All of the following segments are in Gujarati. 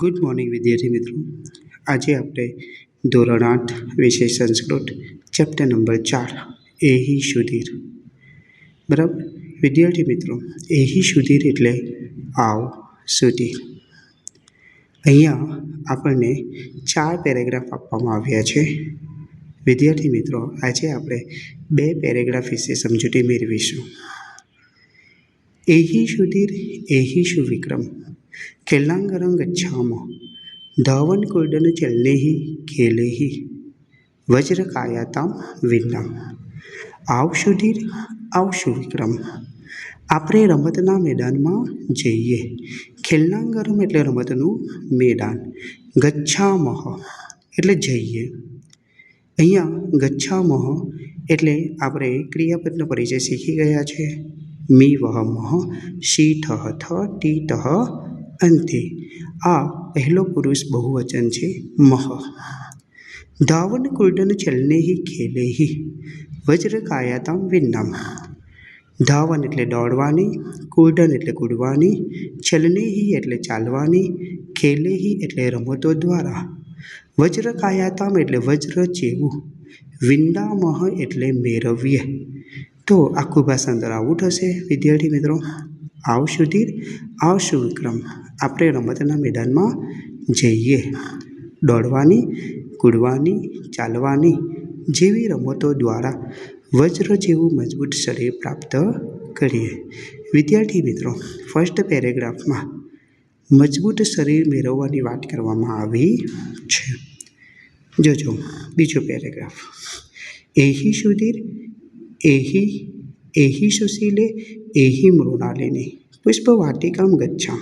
ગુડ મોર્નિંગ વિદ્યાર્થી મિત્રો. આજે આપણે ધોરણ 8 વિષય સંસ્કૃત ચેપ્ટર નંબર 4 એહી સુધીર. બરાબર વિદ્યાર્થી મિત્રો, એહી સુધીર એટલે આવ સુધીર. અહીંયા આપણને 4 પેરેગ્રાફ આપવામાં આવ્યા છે. વિદ્યાર્થી મિત્રો, આજે આપણે 2 પેરેગ્રાફ વિશે સમજૂતી મેળવીશું. એહી સુધીર એહીશુ વિક્રમ ખેલાંગરં ગચ્છામઃ ધાવનકૂર્દન ચલનેહિ ખેલેહિ વજ્રકાયાતામ વિન્નમ. આવ સુધીર આવશુ વિક્રમ, આપણે રમતના મેદાનમાં જઈએ. ખેલાંગરમ એટલે રમતનું મેદાન, ગચ્છામઃ એટલે જઈએ. અહીંયા ગચ્છામઃ એટલે આપણે ક્રિયાપદનો પરિચય શીખી ગયા છે. મી વહમઃ શીઠ થ ટીટ અંતે. આ પહેલો પુરુષ બહુવચન છે મહ. ધાવન કૂર્દન ચલનેહિ ખેલેહિ વજ્રકાયાતામ વિન્નમ. ધાવન એટલે દોડવાની, કૂર્દન એટલે કૂદવાની, ચલનેહિ એટલે ચાલવાની, ખેલેહિ એટલે રમતો દ્વારા, વજ્રકાયાતામ એટલે વજ્ર જેવું, વિન્દામહ એટલે મેળવીએ. તો આખું ભાષાંતર આવું થશે વિદ્યાર્થી મિત્રો. આવ સુધીર આવશુ વિક્રમ, આપણે રમતના મેદાનમાં જઈએ. દોડવાની, કૂદવાની, ચાલવાની જેવી રમતો દ્વારા વજ્ર જેવું મજબૂત શરીર પ્રાપ્ત કરીએ. વિદ્યાર્થી મિત્રો, ફર્સ્ટ પેરેગ્રાફમાં મજબૂત શરીર મેળવવાની વાત કરવામાં આવી છે. જોજો બીજો પેરેગ્રાફ. એહી સુધીર એહી સુશીલે એહી મૃણાલિની પુષ્પવાટિકામ ગચ્છા.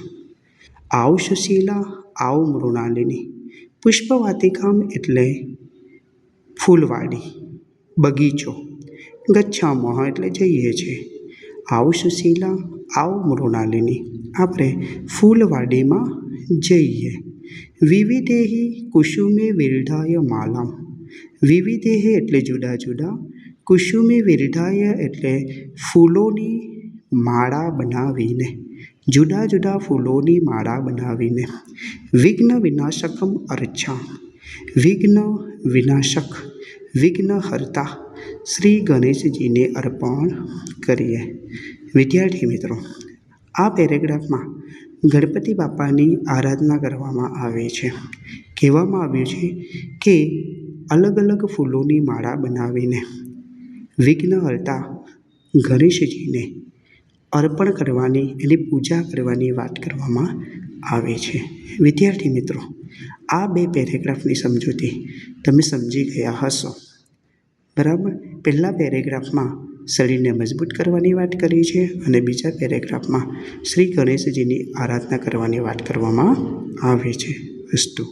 આવ સુશીલા આવ મૃણાલિની. પુષ્પવાટિકામ એટલે ફૂલવાડી, બગીચો. ગચ્છામઃ એટલે જઈએ છીએ. આવ સુશીલા આવ મૃણાલિની, આપણે ફૂલવાડીમાં જઈએ. વિવિધેહિ કુસુમે વિરધાય માલામ. વિવિધેહિ એટલે જુદા જુદા, કુસુમે વિરધાય એટલે ફૂલોની માળા બનાવીને, જુદા જુદા ફૂલોની માળા બનાવીને. વિઘ્ન વિનાશકમ અર્ચ્છા. વિઘ્ન વિનાશક, વિઘ્નહર્તા શ્રી ગણેશજીને અર્પણ કરીએ. વિદ્યાર્થી મિત્રો, આ પેરેગ્રાફમાં ગણપતિ બાપાની આરાધના કરવામાં આવે છે. કહેવામાં આવ્યું છે કે અલગ અલગ ફૂલોની માળા બનાવીને વિઘ્નહર્તા ગણેશજીને અર્પણ કરવાની, એની પૂજા કરવાની વાત કરવામાં આવે છે. વિદ્યાર્થી મિત્રો, આ 2 પેરેગ્રાફની સમજૂતી તમે સમજી ગયા હશો. બરાબર. પહેલા પેરેગ્રાફમાં શરીરને મજબૂત કરવાની વાત કરી છે અને બીજા પેરેગ્રાફમાં શ્રી ગણેશજીની આરાધના કરવાની વાત કરવામાં આવે છે. અસ્તુ.